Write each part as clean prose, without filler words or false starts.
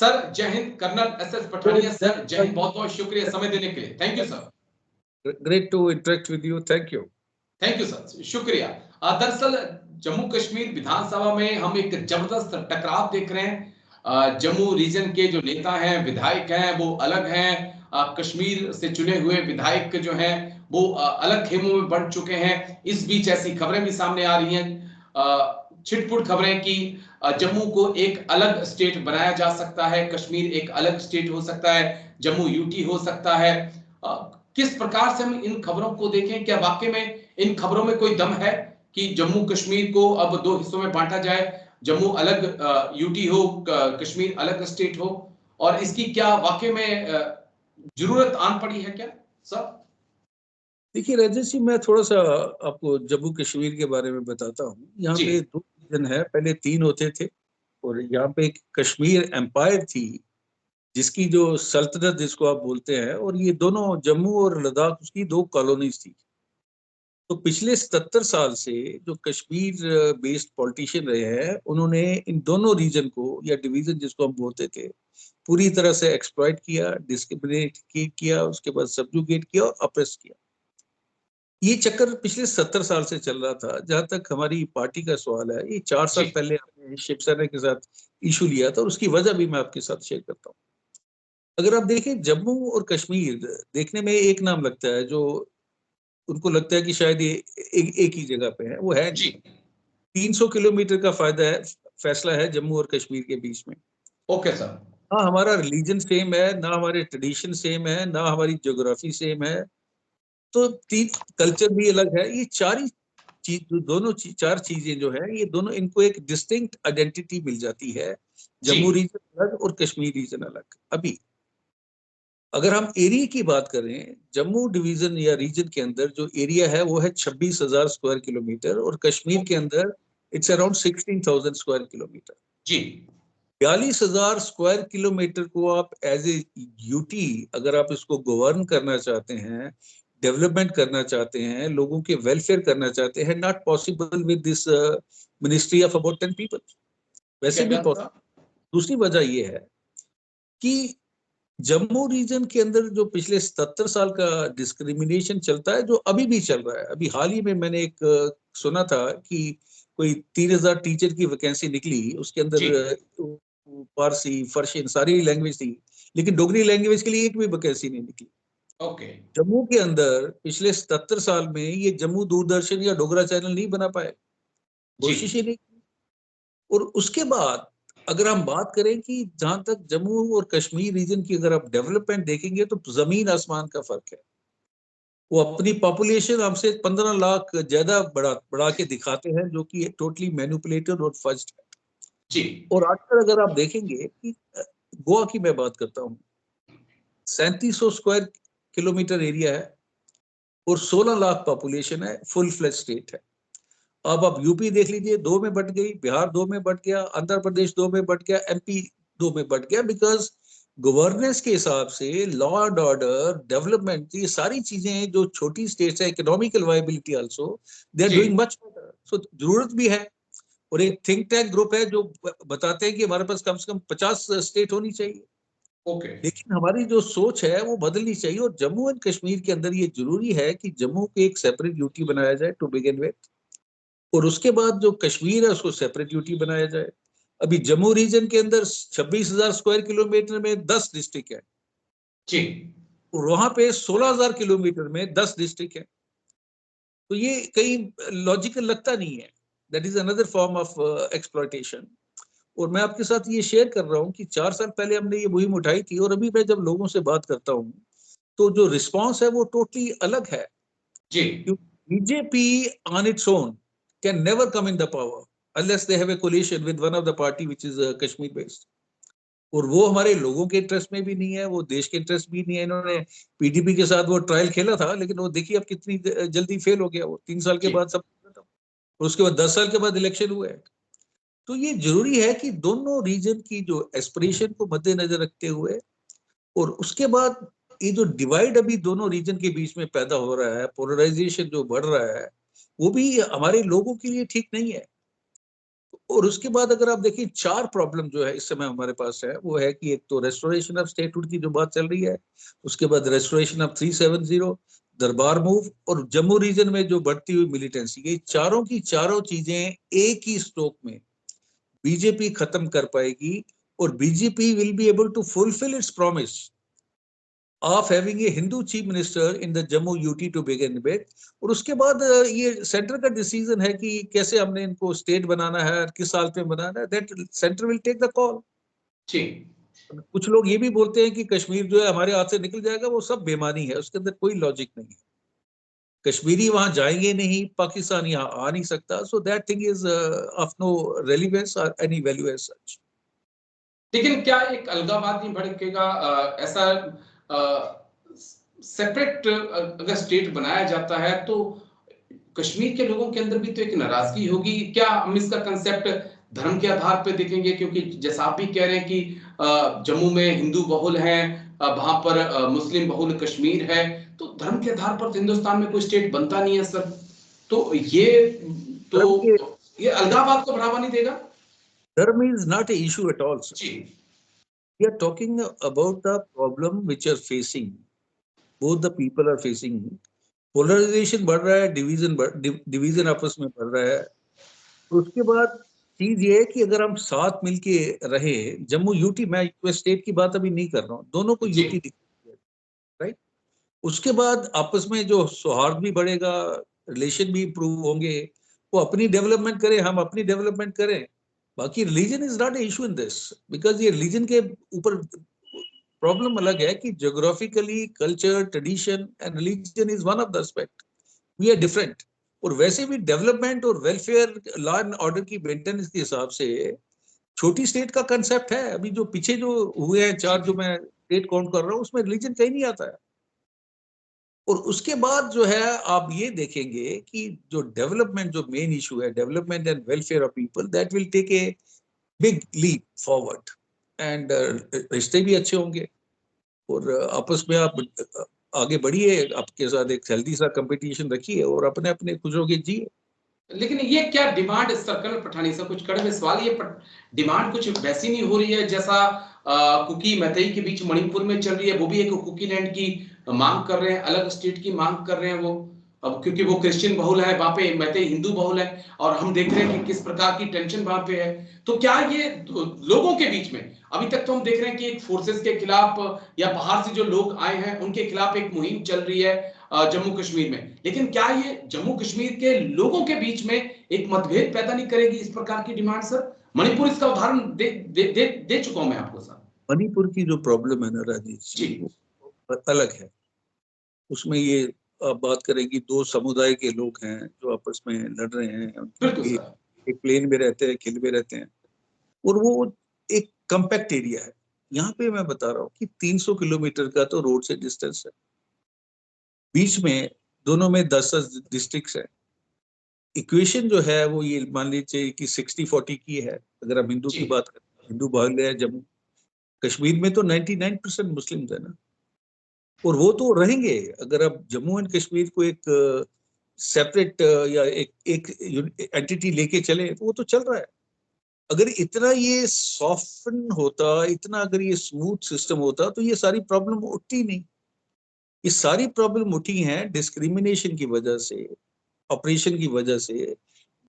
Sir जय हिंद, colonel S Pathania sir, जय हिंद, बहुत बहुत शुक्रिया समय देने के लिए। Thank you sir. Great to interact with you. Thank you. Thank you sir, शुक्रिया। दरअसल जम्मू कश्मीर विधानसभा में हम एक जबरदस्त टकराव देख रहे हैं। जम्मू रीजन के जो नेता हैं, विधायक हैं, वो अलग हैं। कश्मीर से चुने हुए विधायक जो हैं वो अलग खेमों में बढ़ चुके हैं। इस बीच ऐसी खबरें भी सामने आ रही हैं, छिटपुट खबरें कि जम्मू को एक अलग स्टेट बनाया जा सकता है, कश्मीर एक अलग स्टेट हो सकता है, जम्मू यूटी हो सकता है। किस प्रकार से हम इन खबरों को देखें? क्या वाकई में इन खबरों में कोई दम है कि जम्मू कश्मीर को अब दो हिस्सों में बांटा जाए, जम्मू अलग यूटी हो, कश्मीर अलग स्टेट हो, और इसकी क्या वाकई में जरूरत आन पड़ी है क्या सर? देखिए राजेश जी, मैं थोड़ा सा आपको जम्मू कश्मीर के बारे में बताता हूँ। यहाँ पे दो रीजन है, पहले तीन होते थे, और यहाँ पे एक कश्मीर एम्पायर थी जिसकी जो सल्तनत जिसको आप बोलते हैं, और ये दोनों जम्मू और लद्दाख उसकी दो कॉलोनीज थी। तो पिछले 77 साल से जो कश्मीर बेस्ड पॉलिटिशियन रहे हैं, उन्होंने इन दोनों रीजन को या डिवीजन जिसको हम बोलते थे पूरी तरह से एक्सप्लॉइट किया, डिस्क्रिमिनेट किया, उसके बाद सबजुगेट किया और अप्रेस किया। ये चक्कर पिछले 70 साल से चल रहा था। जहां तक हमारी पार्टी का सवाल है, ये 4 साल पहले हमने शिवसेना के साथ इशू लिया था, और उसकी वजह भी मैं आपके साथ शेयर करता हूँ। अगर आप देखें, जम्मू और कश्मीर देखने में एक नाम लगता है, जो उनको लगता है कि शायद ये एक ही जगह पे है, वो है जी। 300 किलोमीटर का फैसला है जम्मू और कश्मीर के बीच में। Okay sir. ना हमारा रिलीजन सेम है, ना हमारे ट्रेडिशन सेम है, ना हमारी ज्योग्राफी सेम है, तो तीन कल्चर भी अलग है। ये चार ही चार चीजें जो है, ये दोनों, इनको एक डिस्टिंक्ट आइडेंटिटी मिल जाती है। जम्मू रीजन अलग और कश्मीर रीजन अलग। अभी अगर हम एरिया की बात करें, जम्मू डिवीजन या रीजन के अंदर जो एरिया है वो है 26,000 स्क्वायर किलोमीटर, और कश्मीर के अंदर इट्स अराउंड 16,000 स्क्वायर किलोमीटर जी। 42,000 स्क्वायर किलोमीटर को आप एज ए यूटी अगर आप इसको गवर्न करना चाहते हैं, डेवलपमेंट करना चाहते हैं, लोगों के वेलफेयर करना चाहते हैं, not possible with this ministry of about 10 people. वैसे भी दूसरी वजह ये है कि जम्मू रीजन के अंदर जो पिछले 77 साल का डिस्क्रिमिनेशन चलता है, जो अभी भी चल रहा है। अभी हाल ही में मैंने एक सुना था कि कोई 3,000 टीचर की वैकेंसी निकली, उसके अंदर फारसी, फर्शियन सारी लैंग्वेज थी, लेकिन डोगरी लैंग्वेज के लिए एक भी वैकेंसी नहीं निकली। ओके। जम्मू के अंदर पिछले 77 साल में ये जम्मू दूरदर्शन या डोगरा चैनल नहीं बना पाए, कोशिश ही नहीं। और उसके बाद अगर हम बात करें कि जहां तक जम्मू और कश्मीर रीजन की अगर आप डेवलपमेंट देखेंगे, तो जमीन आसमान का फर्क है। वो अपनी पॉपुलेशन हमसे 15 लाख ज्यादा बढ़ा के दिखाते हैं, जो कि टोटली मैनिपुलेटेड और फज्ड है जी। और आजकल अगर आप देखेंगे कि गोवा की मैं बात करता हूँ, 3700 स्क्वायर किलोमीटर एरिया है और 16 लाख पॉपुलेशन है, फुल फ्लेज स्टेट है। अब आप यूपी देख लीजिए, 2 में बट गई, बिहार 2 में बट गया, आंध्र प्रदेश 2 में बट गया, एमपी 2 में बट गया, बिकॉज गवर्नेंस के हिसाब से लॉ एंड ऑर्डर, डेवलपमेंट, ये सारी चीजें जो छोटी स्टेट्स है, economical viability also they are doing much better. So जरूरत भी है, और एक थिंक टैंक ग्रुप है जो बताते हैं कि हमारे पास कम से कम 50 स्टेट होनी चाहिए। ओके। लेकिन हमारी जो सोच है वो बदलनी चाहिए, और जम्मू एंड कश्मीर के अंदर ये जरूरी है कि जम्मू को एक सेपरेट यूटी बनाया जाए टू बिगिन विद, और उसके बाद जो कश्मीर है उसको सेपरेट यूटी बनाया जाए। अभी जम्मू रीजन के अंदर 26,000 स्क्वायर किलोमीटर में 10 डिस्ट्रिक्ट है जी, और वहां पे 16,000 किलोमीटर में 10 डिस्ट्रिक्ट है। तो ये कहीं लॉजिकल लगता नहीं है। That is another form of exploitation. और मैं आपके साथ ये शेयर कर रहा हूँ कि 4 साल पहले हमने ये मुहिम उठाई थी, और अभी मैं जब लोगों से बात करता हूँ तो जो रिस्पॉन्स है वो टोटली अलग है जी। BJP on its own can never come in the power unless they have a coalition with one of the party which is Kashmir based, और वो हमारे लोगों के इंटरेस्ट में भी नहीं है, वो देश के इंटरेस्ट भी नहीं है। इन्होंने पीडीपी के साथ वो ट्रायल खेला था, लेकिन वो देखिए अब कितनी जल्दी फेल हो गया। वो 3 साल के बाद सब, और उसके बाद 10 साल के बाद इलेक्शन हुए। तो ये जरूरी है कि दोनों रीजन की जो एस्पिरेशन को मद्देनजर रखते हुए, और उसके बाद ये जो डिवाइड अभी दोनों रीजन के बीच में पैदा हो रहा है, पोलराइजेशन जो बढ़ रहा है, वो भी हमारे लोगों के लिए ठीक नहीं है। और उसके बाद अगर आप देखिए 4 प्रॉब्लम जो है इस समय हमारे पास है, वो है कि एक तो रेस्टोरेशन ऑफ स्टेटहुड की जो बात चल रही है, उसके बाद रेस्टोरेशन ऑफ 370, दरबार मूव, और जम्मू रीजन में जो बढ़ती हुई मिलिटेंसी, ये चारों की चारों चीजें एक ही स्ट्रोक में बीजेपी खत्म कर पाएगी, और BJP will be able to fulfil its promise of having a Hindu chief minister in the Jammu UT to begin with. और उसके बाद ये सेंटर का डिसीजन है कि कैसे हमने इनको स्टेट बनाना है, किस साल में बनाना है, that centre will take the call. ठीक। कुछ लोग ये भी बोलते हैं कि कश्मीर जो है हमारे हाथ से निकल जाएगा, वो सब बेमानी है, उसके अंदर कोई लॉजिक नहीं है। कश्मीरी वहां जाएंगे नहीं, पाकिस्तान यहाँ आ नहीं सकता, so that thing is of no relevance और एनी वैल्यू एज सच। लेकिन क्या एक अलगाववाद नहीं भड़केगा? ऐसा सेपरेट अगर स्टेट बनाया जाता है तो कश्मीर के लोगों के अंदर भी तो एक नाराजगी होगी। क्या हम इसका कंसेप्ट धर्म के आधार पे देखेंगे? क्योंकि जैसा आप भी कह रहे हैं कि जम्मू में हिंदू बहुल है, वहां पर मुस्लिम बहुल कश्मीर है, तो धर्म के आधार पर तो हिंदुस्तान में कोई स्टेट बनता नहीं है सर। तो तो धर्म के ये अलगाववाद को बढ़ावा नहीं देगा? Dharma is not a issue at all. जी। We are talking about the problem which are facing, both the people are facing. Polarisation बढ़ रहा है, डिवीजन आपस में बढ़ रहा है। तो उसके बाद चीज ये है कि अगर हम साथ मिलके रहे, जम्मू यूटी, मैं यूएस स्टेट की बात अभी नहीं कर रहा हूँ, दोनों को यूटी दिखती है, राइट। उसके बाद आपस में जो सौहार्द भी बढ़ेगा, रिलेशन भी इंप्रूव होंगे, वो अपनी डेवलपमेंट करें, हम अपनी डेवलपमेंट करें। बाकी religion is not a issue in this, because ये रिलीजन के ऊपर प्रॉब्लम अलग है कि geographically culture, tradition and religion is one of the aspect, we are different. और वैसे भी डेवलपमेंट और वेलफेयर, लॉ एंड ऑर्डर की मेंटेनेंस के हिसाब से छोटी स्टेट का कंसेप्ट है। अभी जो पीछे जो हुए हैं 4 जो मैं स्टेट काउंट कर रहा हूँ, उसमें रिलीजन कहीं नहीं आता है। और उसके बाद जो है आप ये देखेंगे कि जो डेवलपमेंट, जो मेन इशू है development and welfare of people, that will take a big leap forward, and रिश्ते भी अच्छे होंगे, और आपस में आप आगे बढ़िए, आपके साथ एक हेल्दी सा कंपटीशन रखिए, और अपने अपने खुश होके जिए। लेकिन ये क्या डिमांड सर्कल पठानी से कुछ कड़वे सवाल, ये डिमांड कुछ वैसी नहीं हो रही है जैसा कुकी मैतेई के बीच मणिपुर में चल रही है? वो भी एक कुकी लैंड की मांग कर रहे हैं, अलग स्टेट की मांग कर रहे हैं वो। अब क्योंकि वो क्रिश्चियन बहुल है, वहां पे मैतेई हिंदू बहुल है, और हम देख रहे हैं कि किस प्रकार की टेंशन वहां पे है। तो क्या ये लोगों के बीच में, अभी तक तो हम देख रहे हैं कि एक फोर्सेस के खिलाफ या बाहर से जो लोग आए हैं उनके खिलाफ एक मुहिम चल रही है जम्मू कश्मीर में, लेकिन क्या ये जम्मू कश्मीर के लोगों के बीच में एक मतभेद पैदा नहीं करेगी इस प्रकार की डिमांड सर? मणिपुर इसका उदाहरण दे चुका हूं मैं आपको सर। मणिपुर की जो प्रॉब्लम है ना राजेश जी। जी, वो अलग है। उसमें ये आप बात करेंगी, 2 समुदाय के लोग हैं जो आपस में लड़ रहे हैं, बिल्कुल उनकी सर। एक प्लेन में रहते हैं, किले में रहते हैं, और वो एक कम्पैक्ट एरिया है। यहाँ पे मैं बता रहा हूँ कि 300 किलोमीटर का तो रोड से डिस्टेंस है, बीच में दोनों में 10-10 डिस्ट्रिक्ट्स है। इक्वेशन जो है वो ये मान लीजिए कि 60-40 की है। अगर हम हिंदू जी। की बात करें, हिंदू बहुल है जम्मू कश्मीर में, तो 99% मुस्लिम है ना, और वो तो रहेंगे। अगर आप जम्मू एंड कश्मीर को एक सेपरेट या एक एंटिटी लेके चले, तो वो तो चल रहा है। अगर इतना ये सॉफ्टन होता, इतना अगर ये स्मूथ सिस्टम होता, तो ये सारी प्रॉब्लम उठती नहीं। ये सारी प्रॉब्लम उठी हैं डिस्क्रिमिनेशन की वजह से, ऑपरेशन की वजह से,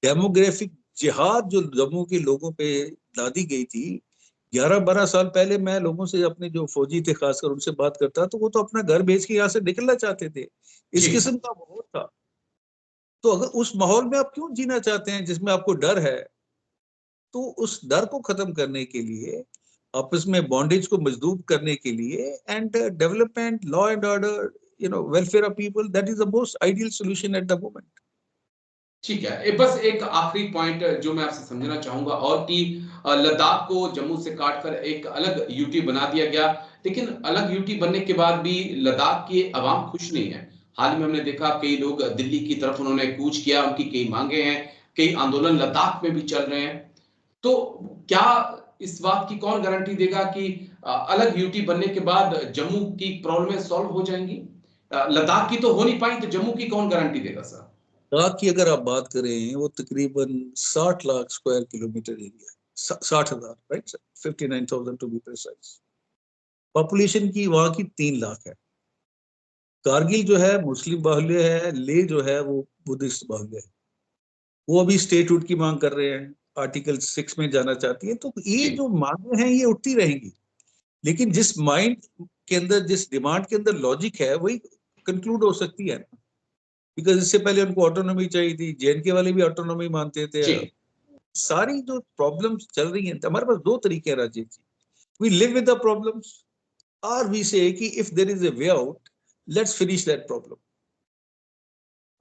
डेमोग्राफिक जिहाद जो जम्मू के लोगों पे लादी गई थी। 11-12 साल पहले मैं लोगों से, अपने जो फौजी थे खासकर, उनसे बात करता, तो वो तो अपना घर बेच के यहाँ से निकलना चाहते थे। इस जी। किस्म का माहौल था। तो अगर उस माहौल में आप क्यों जीना चाहते हैं जिसमें आपको डर है? तो उस डर को खत्म करने के लिए, आपस में बॉन्डेज को मजबूत करने के लिए, and development, law and order, welfare of people, that is the most ideal solution at the moment. ठीक है, बस एक आखिरी पॉइंट जो मैं आपसे समझना चाहूंगा, और कि लद्दाख को जम्मू से काटकर एक अलग यूटी बना दिया गया, लेकिन अलग यूटी बनने के बाद भी लद्दाख की आवाम खुश नहीं है। हाल में हमने देखा कई लोग दिल्ली की तरफ उन्होंने कूच किया, उनकी कई मांगे हैं, कई आंदोलन लद्दाख में भी चल रहे हैं। तो क्या इस बात की कौन गारंटी देगा कि अलग यूटी बनने के बाद जम्मू की प्रॉब्लमें सॉल्व हो जाएंगी? लद्दाख की तो हो नहीं पाई, तो जम्मू की कौन गारंटी देगा सर? लद्दाख की अगर आप बात करें, वो तकरीबन 60 लाख स्क्वायर किलोमीटर एरिया है, 60,000, right, 59,000 to be precise. Population की वहां की 3 लाख है। कारगिल जो है मुस्लिम बाहुल्य है, ले जो है वो बुद्धिस्ट बाहुल्य है। वो अभी स्टेटहुड की मांग कर रहे हैं, आर्टिकल 6 में जाना चाहती है। तो ये जी जो मांगे हैं ये उठती रहेंगी, लेकिन जिस माइंड के अंदर, जिस डिमांड के अंदर लॉजिक है, वही कंक्लूड हो सकती है। बिकॉज इससे पहले उनको ऑटोनॉमी चाहिए थी, जेएनके वाले भी ऑटोनॉमी मानते थे। जी सारी जो प्रॉब्लम्स चल रही हैं, हमारे पास दो तरीके हैं Rajiv ji, we live with the problems, और वी से कि if there is a way out, let's finish that problem.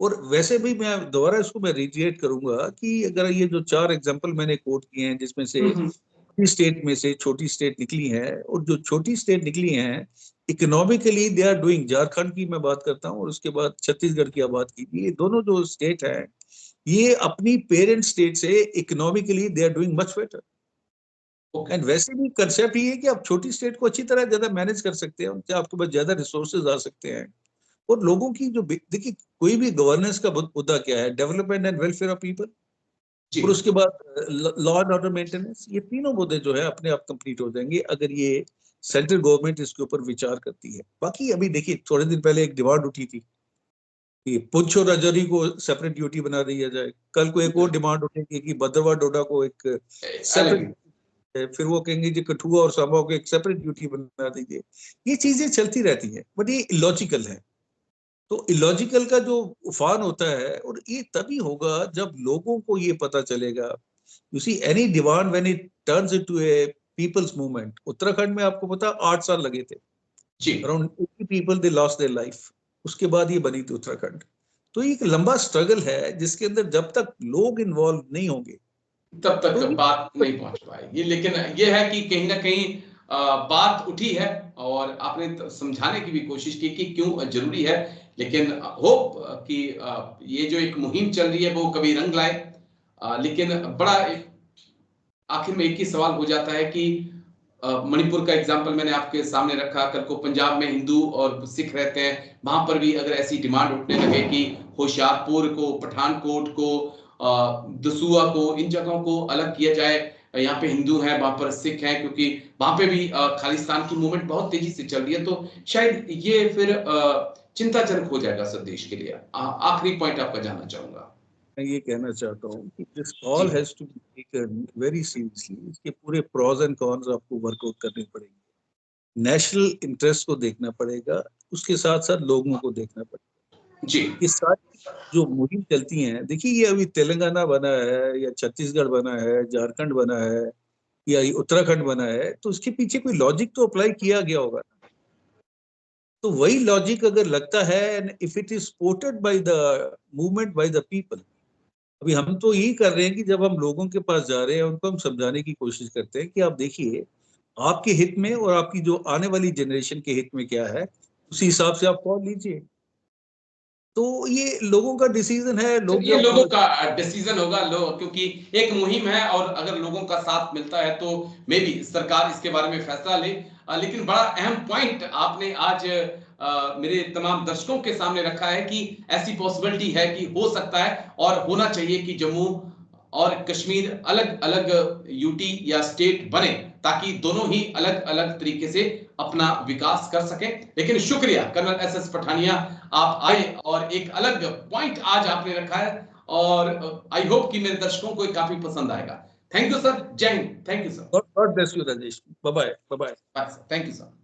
और वैसे भी मैं दोबारा इसको मैं रिजिएट करूंगा कि अगर ये जो 4 एग्जांपल मैंने कोट किए हैं, जिसमें से हम्म स्टेट में से छोटी स्टेट निकली है, और जो छोटी स्टेट निकली हैं economically they are doing, Jharkhand की मैं बात करता हूँ और उसके बाद छत्तीसगढ़ की आप बात कीजिए, ये दोनों जो स्टेट हैं ये अपनी पेरेंट स्टेट से economically they are doing much better. Okay and वैसे भी कंसेप्ट ये है कि आप छोटी स्टेट को अच्छी तरह ज्यादा मैनेज कर सकते हैं, उनसे आपके पास ज्यादा रिसोर्सेज आ सकते हैं। और लोगों की जो देखिए, कोई भी गवर्नेंस का मुद्दा क्या है, development and welfare of people, जी और उसके बाद लॉ एंड ऑर्डर मेंटेनेंस, ये तीनों मुद्दे जो है अपने आप कंप्लीट हो जाएंगे अगर ये सेंट्रल गवर्नमेंट इसके ऊपर विचार करती है। बाकी अभी देखिए, थोड़े दिन पहले एक डिमांड उठी थी कि पुंछ और राजौरी को सेपरेट ड्यूटी बना दिया जाए। कल को एक और डिमांड उठेगी कि भद्रवाह डोडा को एक अलग सेपरेट, फिर वो कहेंगे जी कठुआ और सांबा को एक सेपरेट ड्यूटी बना दीजिए। ये चीजें चलती रहती हैं, बट ये इलॉजिकल है। तो इलॉजिकल का जो उफान होता है, और ये तभी होगा जब लोगों को ये पता चलेगा। You see any demand when it turns into a people's movement. Uttarakhand में आपको पता 8 साल लगे थे, जी around 80 people they lost their life, उसके बाद ये बनी थी उत्तराखंड। तो ये एक लंबा स्ट्रगल है जिसके अंदर जब तक लोग इन्वॉल्व नहीं होंगे तब तक तो बात नहीं पहुंच पाएगी, लेकिन ये है कि कहीं ना कहीं बात उठी है और आपने समझाने की भी कोशिश की कि क्यों जरूरी है। लेकिन होप कि ये जो एक मुहिम चल रही है वो कभी रंग लाए। लेकिन बड़ा आखिर में एक ही सवाल हो जाता है कि मणिपुर का एग्जाम्पल मैंने आपके सामने रखा, कल को पंजाब में हिंदू और सिख रहते हैं, वहां पर भी अगर ऐसी डिमांड उठने लगे कि होशियारपुर को, पठानकोट को, दसूआ को, इन जगहों को अलग किया जाए, यहाँ पे हिंदू हैं वहां पर सिख हैं, क्योंकि वहां पे भी खालिस्तान की मूवमेंट बहुत तेजी से चल रही है, तो शायद ये फिर चिंताजनक हो जाएगा सब देश के लिए। आखिरी पॉइंट आपका जानना चाहूंगा। मैं ये कहना चाहता हूँ कि दिस जी all has to be taken very seriously. इसके पूरे प्रोज एंड कॉन्स आपको वर्कआउट करने पड़ेंगे, नेशनल इंटरेस्ट को देखना पड़ेगा, उसके साथ साथ लोगों को देखना पड़ेगा। जी ये सारी जो मुहिम चलती हैं, देखिए ये अभी तेलंगाना बना है या छत्तीसगढ़ बना है, झारखंड बना है या ये उत्तराखंड बना है, तो उसके पीछे कोई लॉजिक तो अप्लाई किया गया होगा। तो वही लॉजिक अगर लगता है, and if it is supported by the movement, by the people. अभी हम तो यही कर रहे हैं कि जब हम लोगों के पास जा रहे हैं, उनको हम समझाने की कोशिश करते हैं कि आप देखिए, आपके हित में और आपकी जो आने वाली जनरेशन के हित में क्या है, उसी हिसाब से आप कॉल लीजिए। तो ये लोगों का डिसीजन है, लोग ये जब लोगों का डिसीजन होगा, लोग, क्योंकि एक मुहिम है और अगर लोगों का साथ मिलता है तो मे बी सरकार इसके बारे में फैसला ले। लेकिन बड़ा अहम पॉइंट आपने आज मेरे तमाम दर्शकों के सामने रखा है कि ऐसी पॉसिबिलिटी है कि हो सकता है और होना चाहिए कि जम्मू और कश्मीर अलग अलग यूटी या स्टेट बने, ताकि दोनों ही अलग अलग तरीके से अपना विकास कर सकें। लेकिन शुक्रिया कर्नल एस एस पठानिया, आप आए और एक अलग पॉइंट आज आपने रखा है, और आई होप कि मेरे दर्शकों को काफी पसंद आएगा। थैंक यू सर, जय हिंद, thank you sir, God bless you Rajesh, bye bye, bye bye. Thank you sir.